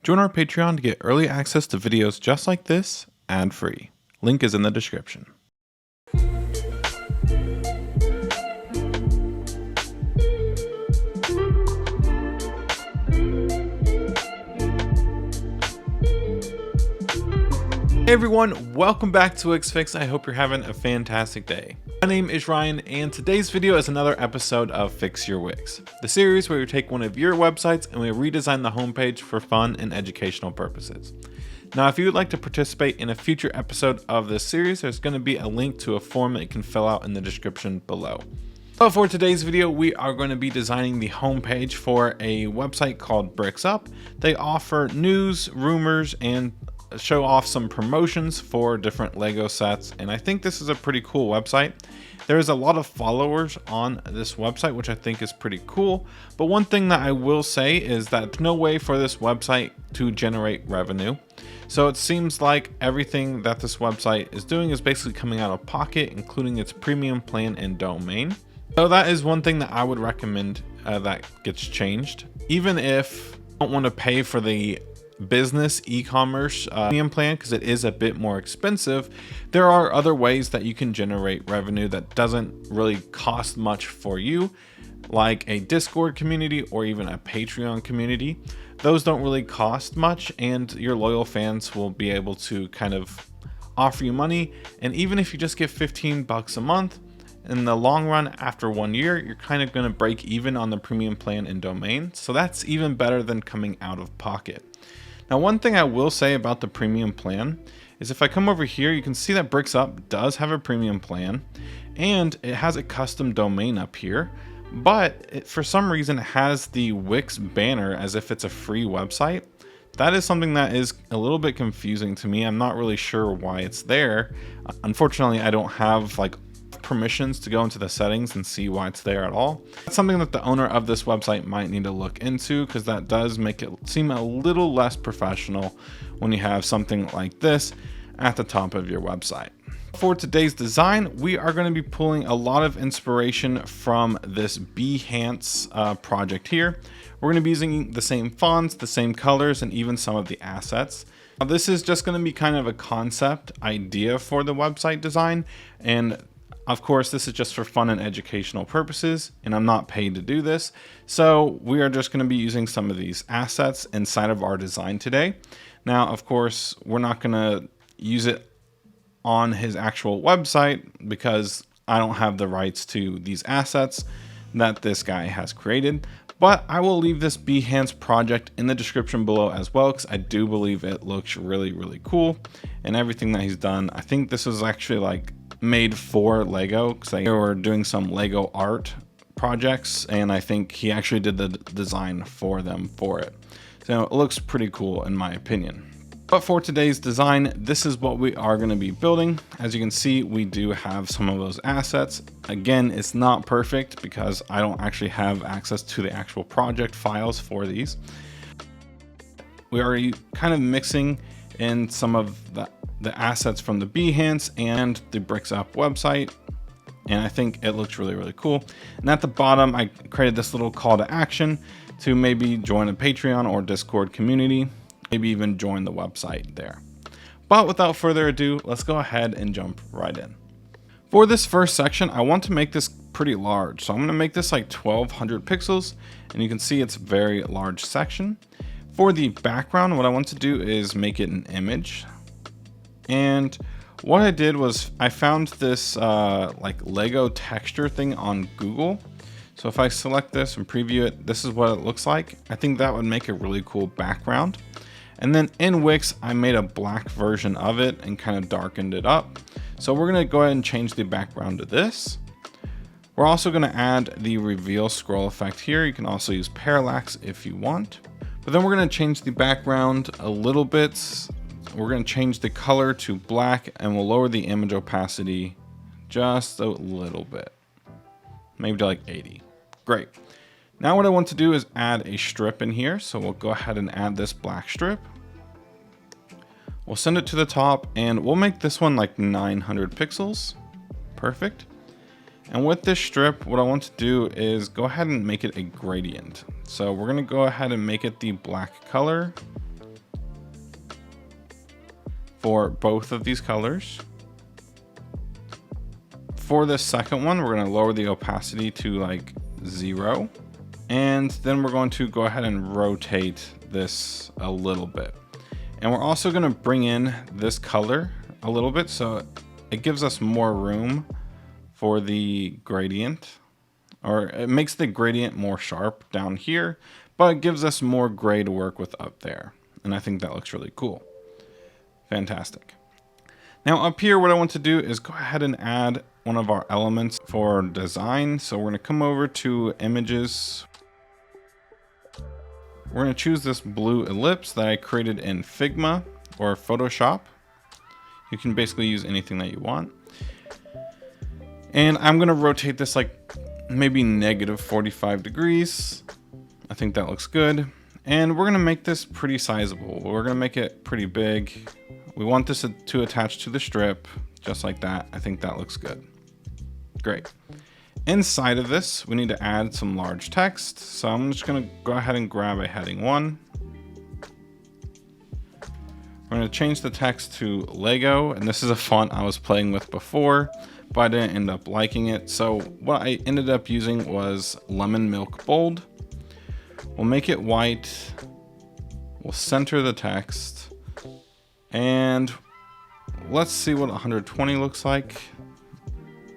Join our Patreon to get early access to videos just like this, ad-free. Link is in the description. Hey everyone, welcome back to Wix Fix. I hope you're having a fantastic day. My name is Ryan, and today's video is another episode of Fix Your Wix, the series where we take one of your websites and we redesign the homepage for fun and educational purposes. Now, if you would like to participate in a future episode of this series, there's going to be a link to a form that you can fill out in the description below. But for today's video, we are going to be designing the homepage for a website called Bricks Up. They offer news, rumors, and show off some promotions for different Lego sets, and I think this is a pretty cool website. There's a lot of followers on this website, which I think is pretty cool, but one thing that I will say is that there's no way for this website to generate revenue. So it seems like everything that this website is doing is basically coming out of pocket, including its premium plan and domain. So that is one thing that I would recommend that gets changed. Even if you don't want to pay for the business e-commerce premium plan, because it is a bit more expensive, there are other ways that you can generate revenue that doesn't really cost much for you, like a Discord community or even a Patreon community. Those don't really cost much, and your loyal fans will be able to kind of offer you money. And even if you just get 15 bucks a month, in the long run, after 1 year, you're kind of going to break even on the premium plan and domain. So that's even better than coming out of pocket. Now, one thing I will say about the premium plan is if I come over here, you can see that Bricks Up does have a premium plan and it has a custom domain up here, but for some reason it has the Wix banner as if it's a free website. That is something that is a little bit confusing to me. I'm not really sure why it's there. Unfortunately, I don't have permissions to go into the settings and see why it's there at all. That's something that the owner of this website might need to look into, because that does make it seem a little less professional when you have something like this at the top of your website. For today's design, we are going to be pulling a lot of inspiration from this Behance project here. We're going to be using the same fonts, the same colors, and even some of the assets. Now, this is just going to be kind of a concept idea for the website design, and of course, this is just for fun and educational purposes, and I'm not paid to do this. So we are just going to be using some of these assets inside of our design today. Now, of course, we're not going to use it on his actual website because I don't have the rights to these assets that this guy has created. But I will leave this Behance project in the description below as well, because I do believe it looks really, really cool. And everything that he's done, I think this is actually made for Lego, because they were doing some Lego art projects, and I think he actually did the design for them for it. So it looks pretty cool in my opinion. But for today's design, this is what we are going to be building. As you can see, we do have some of those assets. Again, it's not perfect because I don't actually have access to the actual project files for these. We are kind of mixing in some of the assets from the Behance and the Bricks Up website, and I think it looks really, really cool. And at the bottom, I created this little call to action to maybe join a Patreon or Discord community, maybe even join the website there. But without further ado, let's go ahead and jump right in. For this first section, I want to make this pretty large, so I'm going to make this 1200 pixels, and you can see it's a very large section. For the background, what I want to do is make it an image. And what I did was I found this Lego texture thing on Google. So if I select this and preview it, this is what it looks like. I think that would make a really cool background. And then in Wix, I made a black version of it and kind of darkened it up. So we're going to go ahead and change the background to this. We're also going to add the reveal scroll effect here. You can also use parallax if you want. But then we're going to change the background a little bit. We're going to change the color to black, and we'll lower the image opacity just a little bit, maybe to 80. Great. Now what I want to do is add a strip in here. So we'll go ahead and add this black strip. We'll send it to the top, and we'll make this one 900 pixels. Perfect. And with this strip, what I want to do is go ahead and make it a gradient. So we're going to go ahead and make it the black color. for both of these colors. For this second one, we're going to lower the opacity to like 0. And then we're going to go ahead and rotate this a little bit. And we're also going to bring in this color a little bit so it gives us more room for the gradient, or it makes the gradient more sharp down here, but it gives us more gray to work with up there. And I think that looks really cool. Fantastic. Now up here, what I want to do is go ahead and add one of our elements for design. So we're going to come over to images. We're going to choose this blue ellipse that I created in Figma or Photoshop. You can basically use anything that you want. And I'm going to rotate this like maybe negative 45 degrees. I think that looks good. And we're going to make this pretty sizable. We're going to make it pretty big. We want this to attach to the strip just like that. I think that looks good. Great. Inside of this, we need to add some large text. So I'm just going to go ahead and grab a heading 1. We're going to change the text to Lego, and this is a font I was playing with before, but I didn't end up liking it. So what I ended up using was Lemon Milk Bold. We'll make it white. We'll center the text, and let's see what 120 looks like.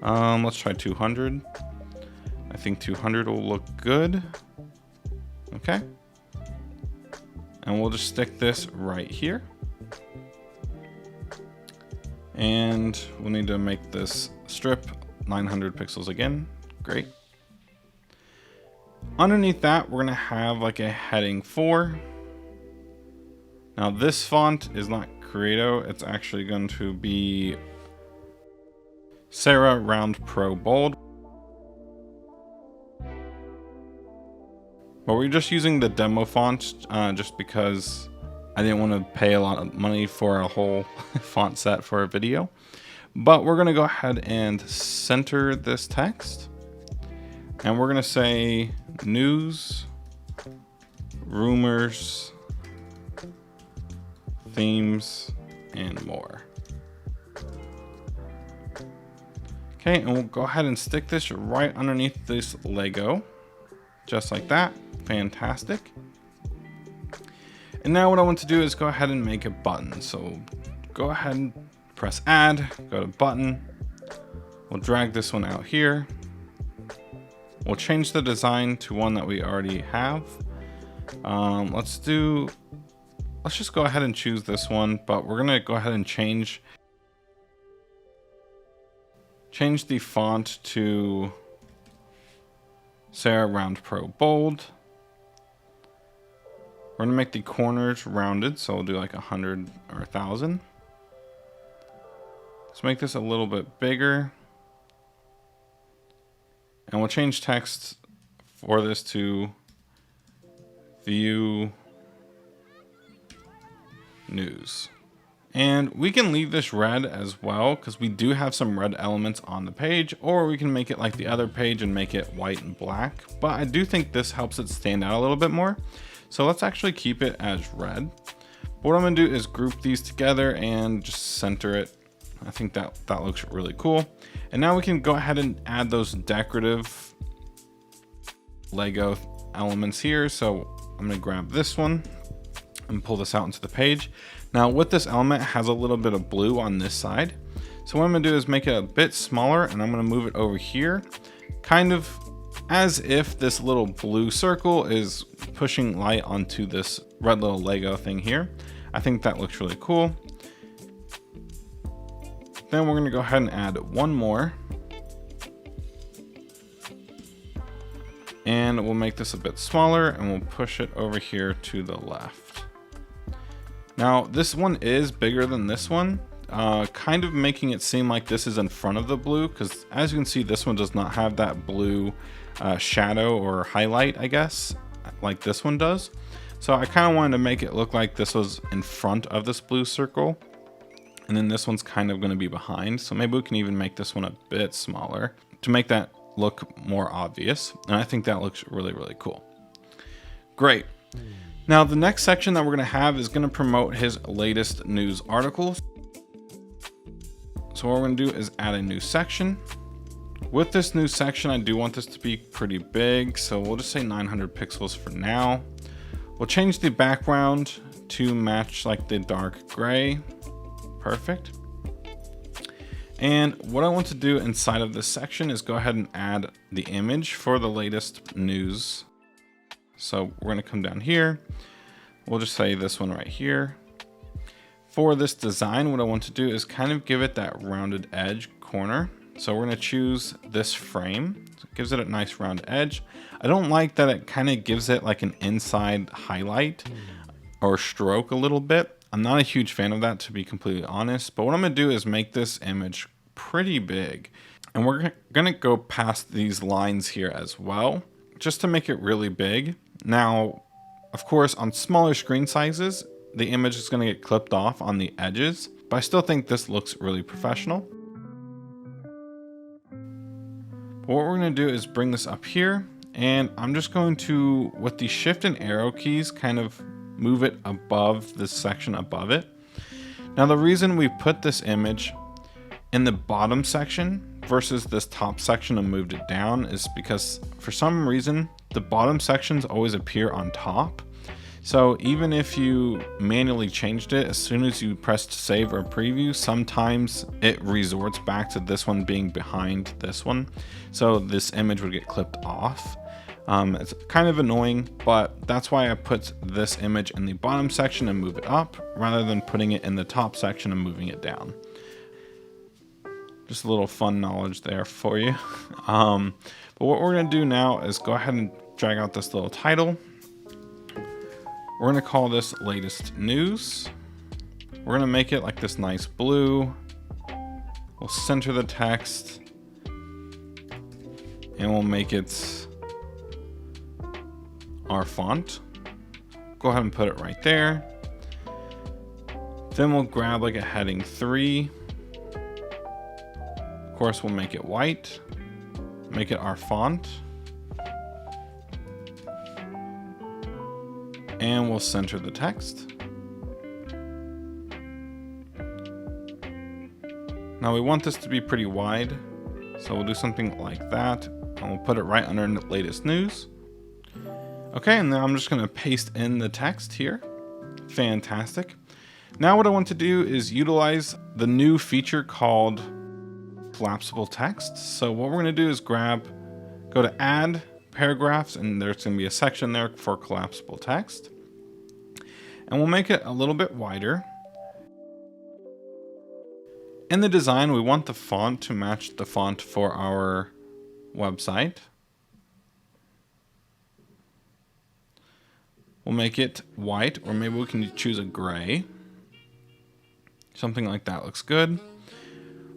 Let's try 200. I think 200 will look good. Okay. And we'll just stick this right here. And we'll need to make this strip 900 pixels again. Great. Underneath that, we're gonna have like a heading 4. Now this font is not Creato, it's actually going to be Sarah Round Pro Bold. But we're just using the demo font just because I didn't want to pay a lot of money for a whole font set for a video. But we're going to go ahead and center this text. And we're going to say news, rumors, themes, and more. Okay, and we'll go ahead and stick this right underneath this Lego, just like that. Fantastic. And now what I want to do is go ahead and make a button. So go ahead and press add, go to button. We'll drag this one out here. We'll change the design to one that we already have. Let's just go ahead and choose this one, but we're gonna go ahead and change the font to Sarah Round Pro Bold. We're gonna make the corners rounded, so we'll do like 100 or 1,000. Let's make this a little bit bigger. And we'll change text for this to view news. And we can leave this red as well because we do have some red elements on the page, or we can make it like the other page and make it white and black. But I do think this helps it stand out a little bit more. So let's actually keep it as red. But what I'm gonna do is group these together and just center it. I think that looks really cool. And now we can go ahead and add those decorative Lego elements here. So I'm gonna grab this one and pull this out into the page. Now with this element, it has a little bit of blue on this side. So what I'm gonna do is make it a bit smaller, and I'm gonna move it over here, kind of as if this little blue circle is pushing light onto this red little Lego thing here. I think that looks really cool. Then we're gonna go ahead and add one more. And we'll make this a bit smaller, and we'll push it over here to the left. Now this one is bigger than this one, kind of making it seem like this is in front of the blue, because as you can see, this one does not have that blue shadow or highlight, I guess, like this one does. So I kind of wanted to make it look like this was in front of this blue circle, and then this one's kind of going to be behind. So maybe we can even make this one a bit smaller to make that look more obvious. And I think that looks really, really cool. Great. Now the next section that we're going to have is going to promote his latest news articles. So what we're gonna do is add a new section. With this new section, I do want this to be pretty big, so we'll just say 900 pixels for now. We'll change the background to match like the dark gray. Perfect. And what I want to do inside of this section is go ahead and add the image for the latest news. So we're going to come down here. We'll just say this one right here. For this design, what I want to do is kind of give it that rounded edge corner. So we're going to choose this frame. So it gives it a nice round edge. I don't like that it kind of gives it like an inside highlight or stroke a little bit. I'm not a huge fan of that, to be completely honest, but what I'm gonna do is make this image pretty big. And we're gonna go past these lines here as well, just to make it really big. Now, of course, on smaller screen sizes, the image is gonna get clipped off on the edges, but I still think this looks really professional. But what we're gonna do is bring this up here, and I'm just going to, with the shift and arrow keys, kind of move it above this section above it. Now the reason we put this image in the bottom section versus this top section and moved it down is because for some reason the bottom sections always appear on top. So even if you manually changed it, as soon as you pressed save or preview, sometimes it resorts back to this one being behind this one. So this image would get clipped off. It's kind of annoying, but that's why I put this image in the bottom section and move it up rather than putting it in the top section and moving it down. Just a little fun knowledge there for you. But what we're going to do now is go ahead and drag out this little title. We're going to call this latest news. We're going to make it like this nice blue. We'll center the text and we'll make it our font. Go ahead and put it right there. Then we'll grab like a heading 3. Of course, we'll make it white, make it our font, and we'll center the text. Now we want this to be pretty wide, so we'll do something like that, and we'll put it right under the latest news. Okay, and then I'm just gonna paste in the text here. Fantastic. Now what I want to do is utilize the new feature called collapsible text. So what we're gonna do is go to add paragraphs, and there's gonna be a section there for collapsible text. And we'll make it a little bit wider. In the design, we want the font to match the font for our website. We'll make it white, or maybe we can choose a gray. Something like that looks good.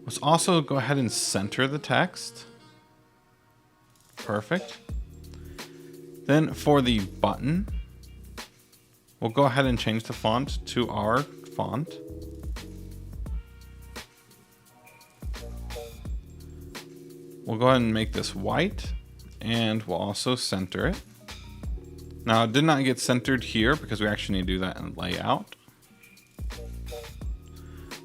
Let's also go ahead and center the text. Perfect. Then for the button, we'll go ahead and change the font to our font. We'll go ahead and make this white, and we'll also center it. Now it did not get centered here because we actually need to do that in layout.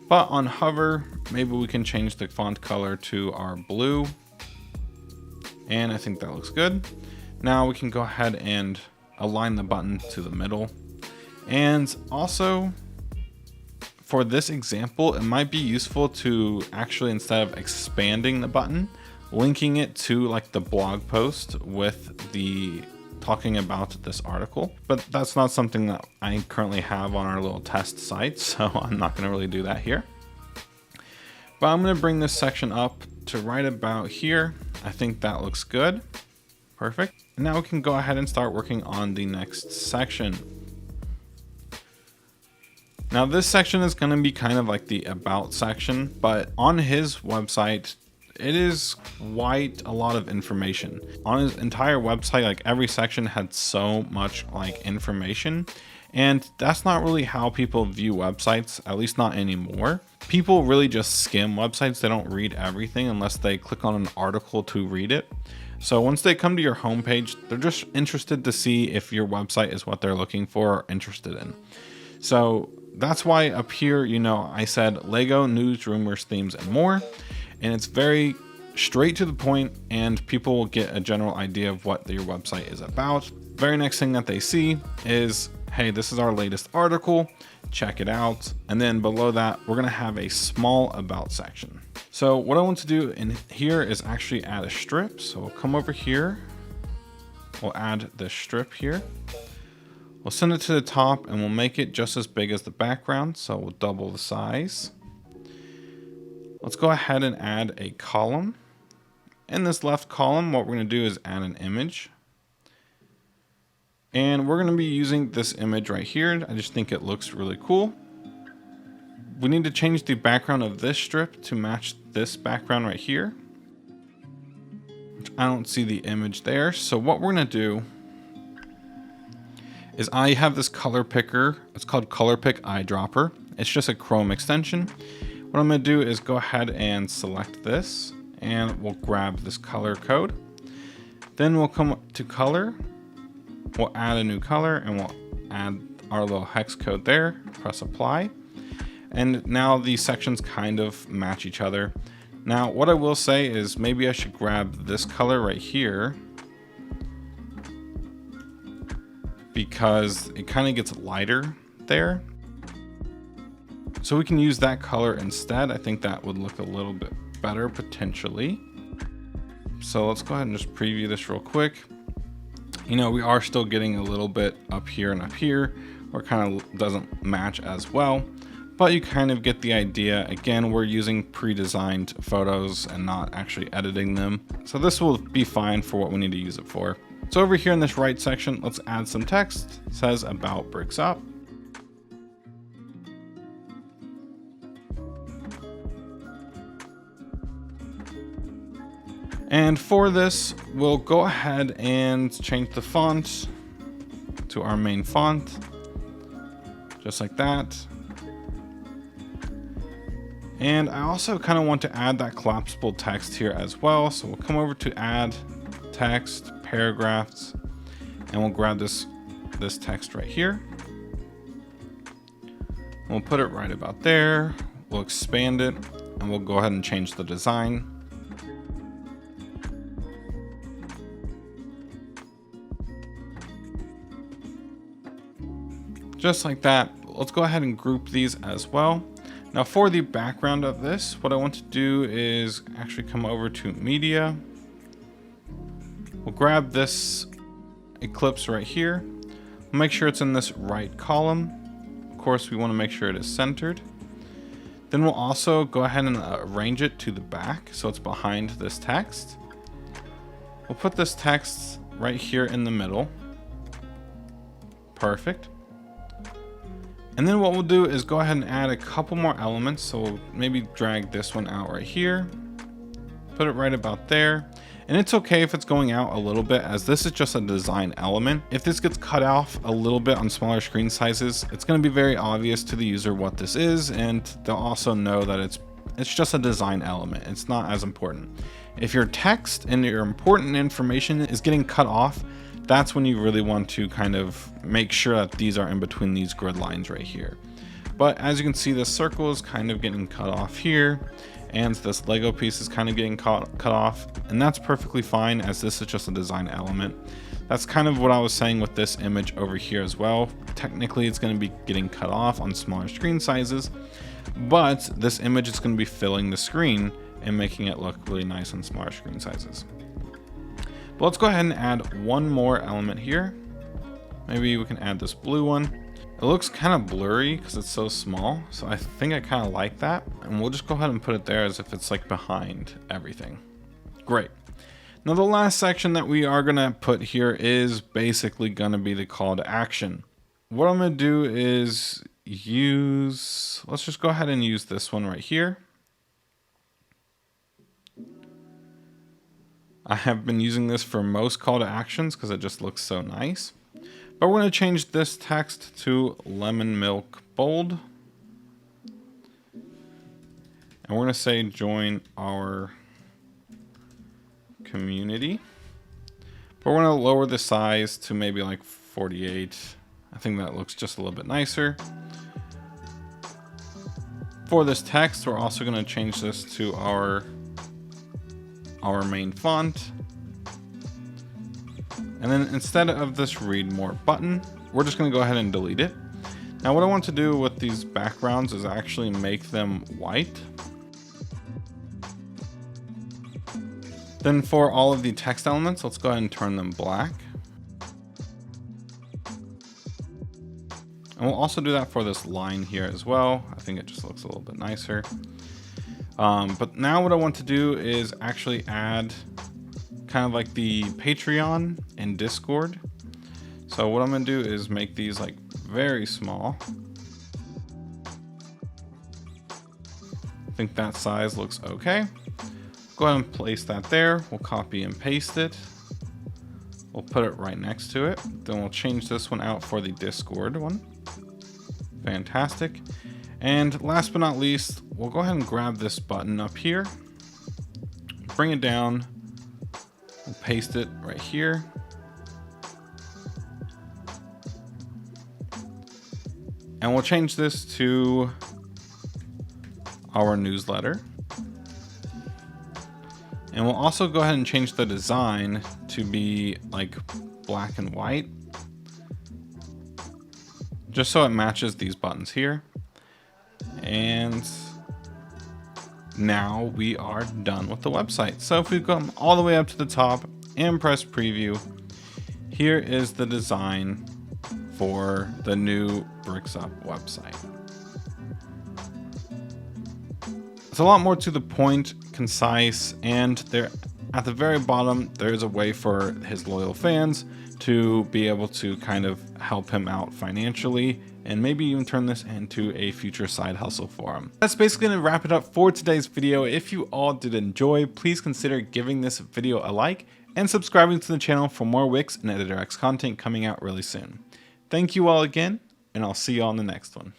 But on hover, maybe we can change the font color to our blue. And I think that looks good. Now we can go ahead and align the button to the middle. And also for this example, it might be useful to actually, instead of expanding the button, linking it to like the blog post with the talking about this article, but that's not something that I currently have on our little test site, so I'm not going to really do that here. But I'm going to bring this section up to right about here. I think that looks good. Perfect. And now we can go ahead and start working on the next section. Now this section is going to be kind of like the about section, but on his website, it is quite a lot of information. On his entire website, like every section had so much like information, and that's not really how people view websites, at least not anymore. People really just skim websites. They don't read everything unless they click on an article to read it. So once they come to your homepage, they're just interested to see if your website is what they're looking for or interested in. So that's why up here, you know, I said Lego, news, rumors, themes, and more. And it's very straight to the point, and people will get a general idea of what your website is about. Very next thing that they see is, hey, this is our latest article, check it out. And then below that, we're gonna have a small about section. So what I want to do in here is actually add a strip. So we'll come over here, we'll add this strip here. We'll send it to the top and we'll make it just as big as the background. So we'll double the size. Let's go ahead and add a column. In this left column, what we're gonna do is add an image. And we're gonna be using this image right here. I just think it looks really cool. We need to change the background of this strip to match this background right here. I don't see the image there. So what we're gonna do is I have this color picker. It's called Color Pick Eyedropper. It's just a Chrome extension. What I'm gonna do is go ahead and select this and we'll grab this color code. Then we'll come to color. We'll add a new color and we'll add our little hex code there, press apply. And now these sections kind of match each other. Now, what I will say is maybe I should grab this color right here because it kind of gets lighter there. So we can use that color instead. I think that would look a little bit better potentially. So let's go ahead and just preview this real quick. You know, we are still getting a little bit up here and up here, or kind of doesn't match as well, but you kind of get the idea. Again, we're using pre-designed photos and not actually editing them. So this will be fine for what we need to use it for. So over here in this right section, let's add some text. It says about Bricks Up. And for this, we'll go ahead and change the font to our main font, just like that. And I also kind of want to add that collapsible text here as well. So we'll come over to add text, paragraphs, and we'll grab this text right here. We'll put it right about there. We'll expand it and we'll go ahead and change the design. Just like that. Let's go ahead and group these as well. Now for the background of this, what I want to do is actually come over to media. We'll grab this ellipse right here. We'll make sure it's in this right column. Of course, we want to make sure it is centered. Then we'll also go ahead and arrange it to the back so it's behind this text. We'll put this text right here in the middle. Perfect. And then what we'll do is go ahead and add a couple more elements. So we'll maybe drag this one out right here, put it right about there. And it's okay if it's going out a little bit, as this is just a design element. If this gets cut off a little bit on smaller screen sizes, it's going to be very obvious to the user what this is, and they'll also know that it's just a design element. It's not as important. If your text and your important information is getting cut off, that's when you really want to kind of make sure that these are in between these grid lines right here. But as you can see, this circle is kind of getting cut off here, and this Lego piece is kind of getting cut off, and that's perfectly fine, as this is just a design element. That's kind of what I was saying with this image over here as well. Technically, it's going to be getting cut off on smaller screen sizes, but this image is going to be filling the screen and making it look really nice on smaller screen sizes. But let's go ahead and add one more element here. Maybe we can add this blue one. It looks kind of blurry because it's so small, so I think I kind of like that. And we'll just go ahead and put it there as if it's like behind everything. Great. Now the last section that we are gonna put here is basically gonna be the call to action. What I'm gonna do is let's just go ahead and use this one right here. I have been using this for most call to actions because it just looks so nice. But we're going to change this text to lemon milk bold. And we're going to say join our community. But we're going to lower the size to maybe like 48. I think that looks just a little bit nicer. For this text, we're also going to change this to our main font. And then instead of this read more button, we're just going to go ahead and delete it. Now what I want to do with these backgrounds is actually make them white. Then for all of the text elements, let's go ahead and turn them black. And we'll also do that for this line here as well. I think it just looks a little bit nicer. But now what I want to do is actually add kind of like the Patreon and Discord. So what I'm gonna do is make these like very small. I think that size looks okay. Go ahead and place that there. We'll copy and paste it. We'll put it right next to it. Then we'll change this one out for the Discord one. Fantastic. And last but not least, we'll go ahead and grab this button up here, bring it down, we'll paste it right here. And we'll change this to our newsletter. And we'll also go ahead and change the design to be like black and white, just so it matches these buttons here. And now we are done with the website. So if we come all the way up to the top and press preview, here is the design for the new Bricks Up website. It's a lot more to the point, concise, and there at the very bottom, there's a way for his loyal fans to be able to kind of help him out financially and maybe even turn this into a future side hustle for him. That's basically gonna wrap it up for today's video. If you all did enjoy, please consider giving this video a like and subscribing to the channel for more Wix and Editor X content coming out really soon. Thank you all again, and I'll see you all in the next one.